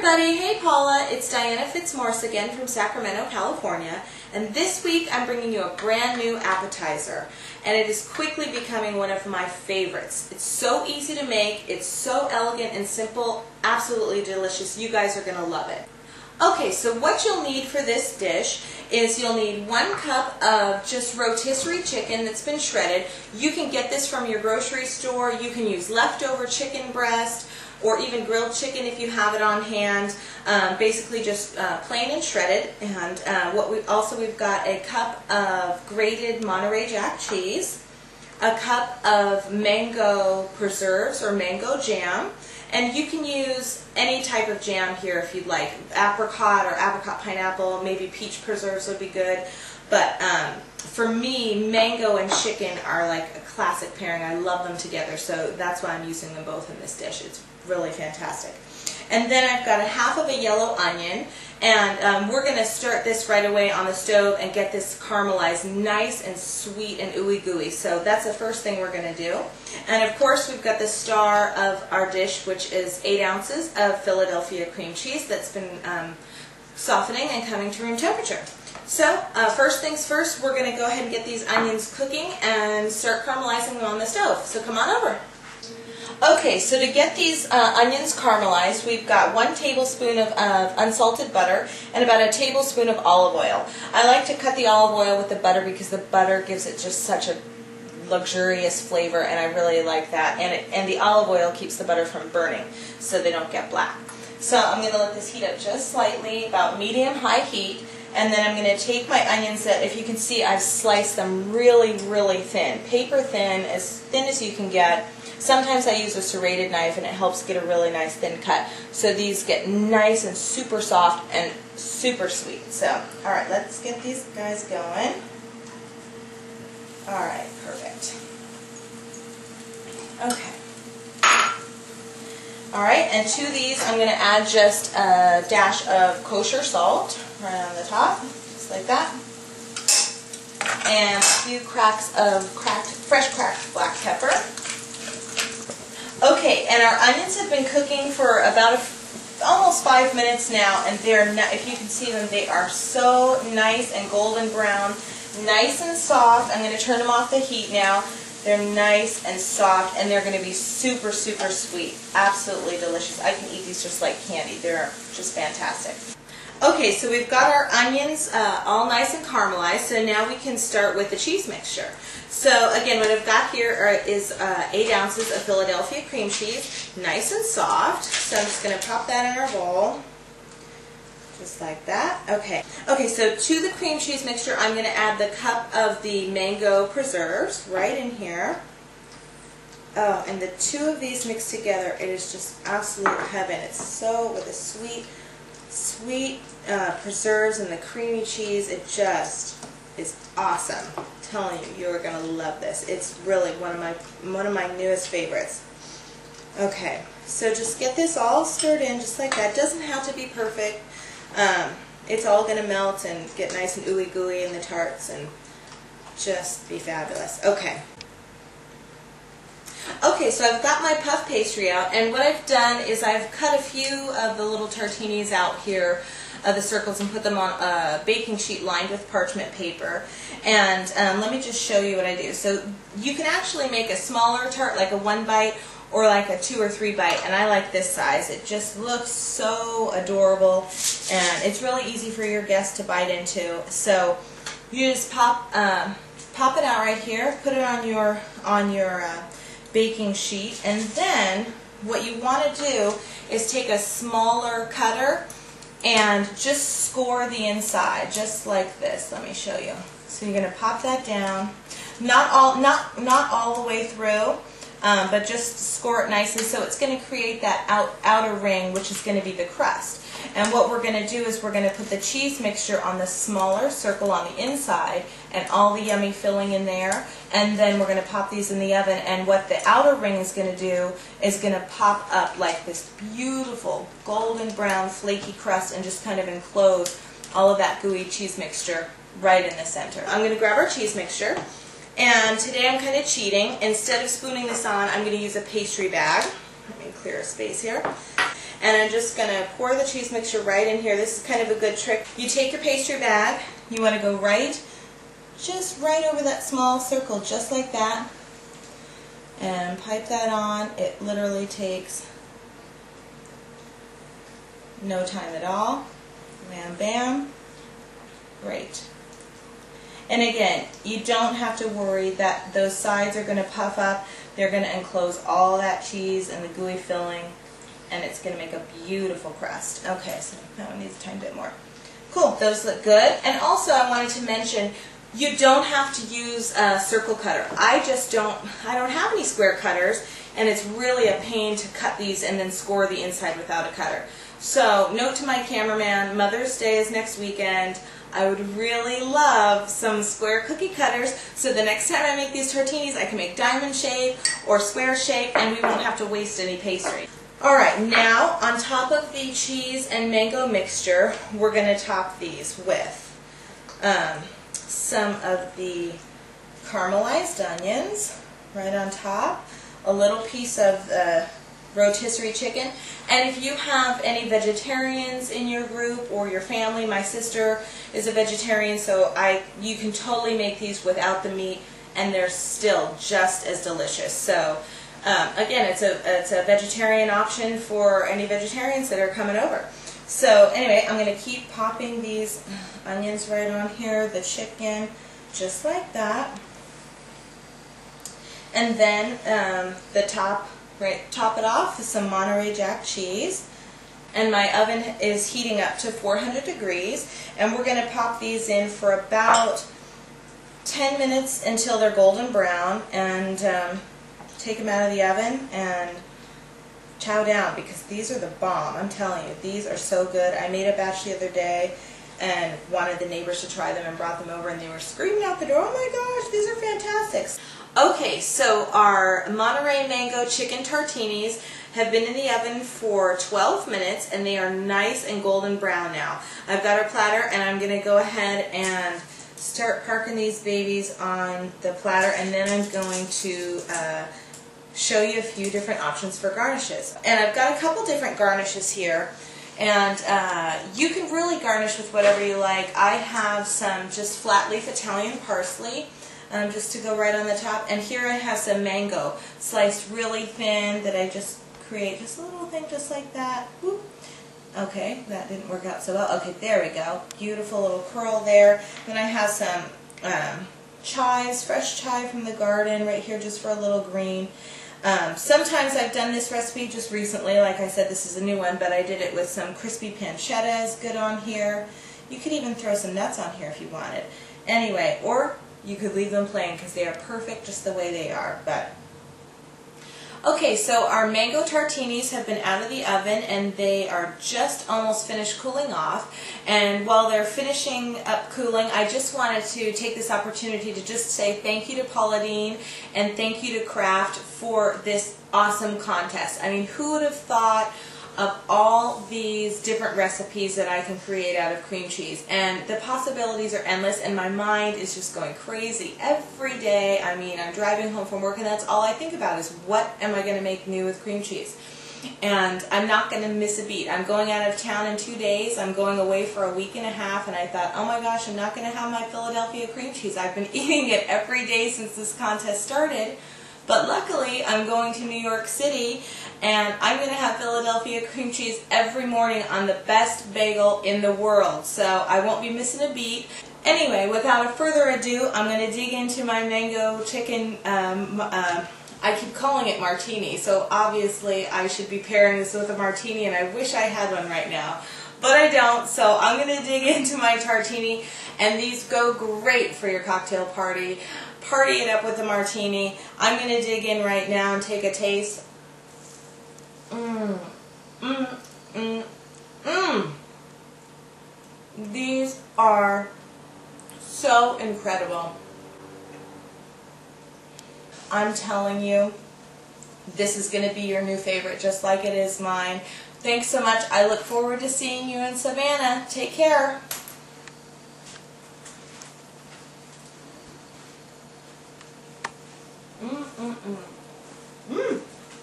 everybody, hey Paula, it's Diana Fitzmorris again from Sacramento, California, and this week I'm bringing you a brand new appetizer, and it is quickly becoming one of my favorites. It's so easy to make, it's so elegant and simple, absolutely delicious. You guys are going to love it. Okay, so what you'll need for this dish is you'll need 1 cup of just rotisserie chicken that's been shredded. You can get this from your grocery store. You can use leftover chicken breast or even grilled chicken if you have it on hand. Basically just plain and shredded. And we've got a cup of grated Monterey Jack cheese, a cup of mango preserves or mango jam. And you can use any type of jam here if you'd like. Apricot or apricot pineapple, maybe peach preserves would be good. But for me, mango and chicken are like a classic pairing. I love them together, so that's why I'm using them both in this dish. It's really fantastic. And then I've got a half of a yellow onion, and we're going to start this right away on the stove and get this caramelized nice and sweet and ooey gooey. So that's the first thing we're going to do. And of course we've got the star of our dish, which is 8 ounces of Philadelphia cream cheese that's been softening and coming to room temperature. So first things first, we're going to go ahead and get these onions cooking and start caramelizing them on the stove. So come on over. Okay, so to get these onions caramelized, we've got 1 tablespoon of unsalted butter and about a tablespoon of olive oil. I like to cut the olive oil with the butter because the butter gives it just such a luxurious flavor, and I really like that. And the olive oil keeps the butter from burning, so they don't get black. So I'm going to let this heat up just slightly, about medium-high heat, and then I'm going to take my onions that, if you can see, I've sliced them really, really thin, paper thin as you can get. Sometimes I use a serrated knife and it helps get a really nice thin cut. So these get nice and super soft and super sweet. So, alright, let's get these guys going. Alright, perfect. Okay. Alright, and to these I'm going to add just a dash of kosher salt right on the top, just like that. And a few cracks of fresh cracked black pepper. Okay, and our onions have been cooking for about almost 5 minutes now, and if you can see them, they are so nice and golden brown, nice and soft. I'm going to turn them off the heat now. They're nice and soft, and they're going to be super, super sweet. Absolutely delicious. I can eat these just like candy. They're just fantastic. Okay, so we've got our onions all nice and caramelized, so now we can start with the cheese mixture. So again, what I've got here is 8 ounces of Philadelphia cream cheese, nice and soft. So I'm just going to pop that in our bowl, just like that. Okay. Okay, so to the cream cheese mixture, I'm going to add the cup of the mango preserves right in here. Oh, and the 2 of these mixed together, it is just absolute heaven. It's so, with the sweet preserves and the creamy cheese, it just is awesome. I'm telling you, you're going to love this. It's really one of my newest favorites. Okay, so just get this all stirred in just like that. It doesn't have to be perfect. It's all going to melt and get nice and ooey gooey in the tarts and just be fabulous. Okay. Okay, so I've got my puff pastry out, and what I've done is I've cut a few of the little tartinis out here, the circles, and put them on a baking sheet lined with parchment paper. And let me just show you what I do. So you can actually make a smaller tart, like a 1 bite, or like a 2 or 3 bite, and I like this size. It just looks so adorable, and it's really easy for your guests to bite into. So you just pop it out right here, put it on your baking sheet, and then what you want to do is take a smaller cutter and just score the inside, just like this. Let me show you. So you're going to pop that down, not all the way through, but just score it nicely, so it's going to create that outer ring, which is going to be the crust. And what we're going to do is we're going to put the cheese mixture on the smaller circle on the inside and all the yummy filling in there, and then we're going to pop these in the oven, and what the outer ring is going to do is going to pop up like this beautiful golden brown flaky crust and just kind of enclose all of that gooey cheese mixture right in the center. I'm going to grab our cheese mixture, and today I'm kind of cheating. Instead of spooning this on, I'm going to use a pastry bag. Let me clear a space here. And I'm just going to pour the cheese mixture right in here. This is kind of a good trick. You take your pastry bag, you want to go just right over that small circle, just like that, and pipe that on. It literally takes no time at all. Bam, bam. Great. And again, you don't have to worry that those sides are going to puff up. They're going to enclose all that cheese and the gooey filling, and it's going to make a beautiful crust. Okay, so that one needs a tiny bit more. Cool, those look good. And also I wanted to mention, you don't have to use a circle cutter. I don't have any square cutters, and it's really a pain to cut these and then score the inside without a cutter. So, note to my cameraman, Mother's Day is next weekend. I would really love some square cookie cutters, so the next time I make these tartinis, I can make diamond shape or square shape, and we won't have to waste any pastry. Alright, now on top of the cheese and mango mixture, we're going to top these with some of the caramelized onions right on top, a little piece of rotisserie chicken, and if you have any vegetarians in your group or your family, my sister is a vegetarian, so you can totally make these without the meat, and they're still just as delicious. So again, it's a vegetarian option for any vegetarians that are coming over. So anyway, I'm going to keep popping these onions right on here, the chicken, just like that. And then top it off with some Monterey Jack cheese. And my oven is heating up to 400 degrees. And we're going to pop these in for about 10 minutes until they're golden brown. And take them out of the oven and chow down, because these are the bomb. I'm telling you, these are so good. I made a batch the other day and wanted the neighbors to try them and brought them over, and they were screaming out the door, oh my gosh, these are fantastic. Okay, so our Monterey Mango Chicken Tartinis have been in the oven for 12 minutes, and they are nice and golden brown now. I've got our platter, and I'm going to go ahead and start parking these babies on the platter, and then I'm going to show you a few different options for garnishes. And I've got a couple different garnishes here, and you can really garnish with whatever you like. I have some just flat leaf Italian parsley just to go right on the top, and here I have some mango sliced really thin that I just create just a little thing just like that. Whoop. Okay, that didn't work out so well. Okay, there we go. Beautiful little curl there. Then I have some chives, fresh chive from the garden right here just for a little green. Sometimes I've done this recipe just recently. Like I said, this is a new one, but I did it with some crispy pancetta is good on here. You could even throw some nuts on here if you wanted. Anyway, or you could leave them plain because they are perfect just the way they are. But okay, so our mango tartinis have been out of the oven, and they are just almost finished cooling off. And while they're finishing up cooling, I just wanted to take this opportunity to just say thank you to Paula Deen and thank you to Kraft for this awesome contest. I mean, who would have thought of all these different recipes that I can create out of cream cheese? And the possibilities are endless, and my mind is just going crazy every day. I mean, I'm driving home from work, and that's all I think about is what am I going to make new with cream cheese. And I'm not going to miss a beat. I'm going out of town in 2 days. I'm going away for a week and a half, and I thought, oh my gosh, I'm not going to have my Philadelphia cream cheese. I've been eating it every day since this contest started. But luckily, I'm going to New York City, and I'm going to have Philadelphia cream cheese every morning on the best bagel in the world. So I won't be missing a beat. Anyway, without further ado, I'm going to dig into my mango chicken. I keep calling it martini, so obviously I should be pairing this with a martini, and I wish I had one right now. But I don't, so I'm going to dig into my tartini, and these go great for your cocktail party. Party it up with the martini. I'm going to dig in right now and take a taste. These are so incredible. I'm telling you, this is going to be your new favorite, just like it is mine. Thanks so much. I look forward to seeing you in Savannah. Take care.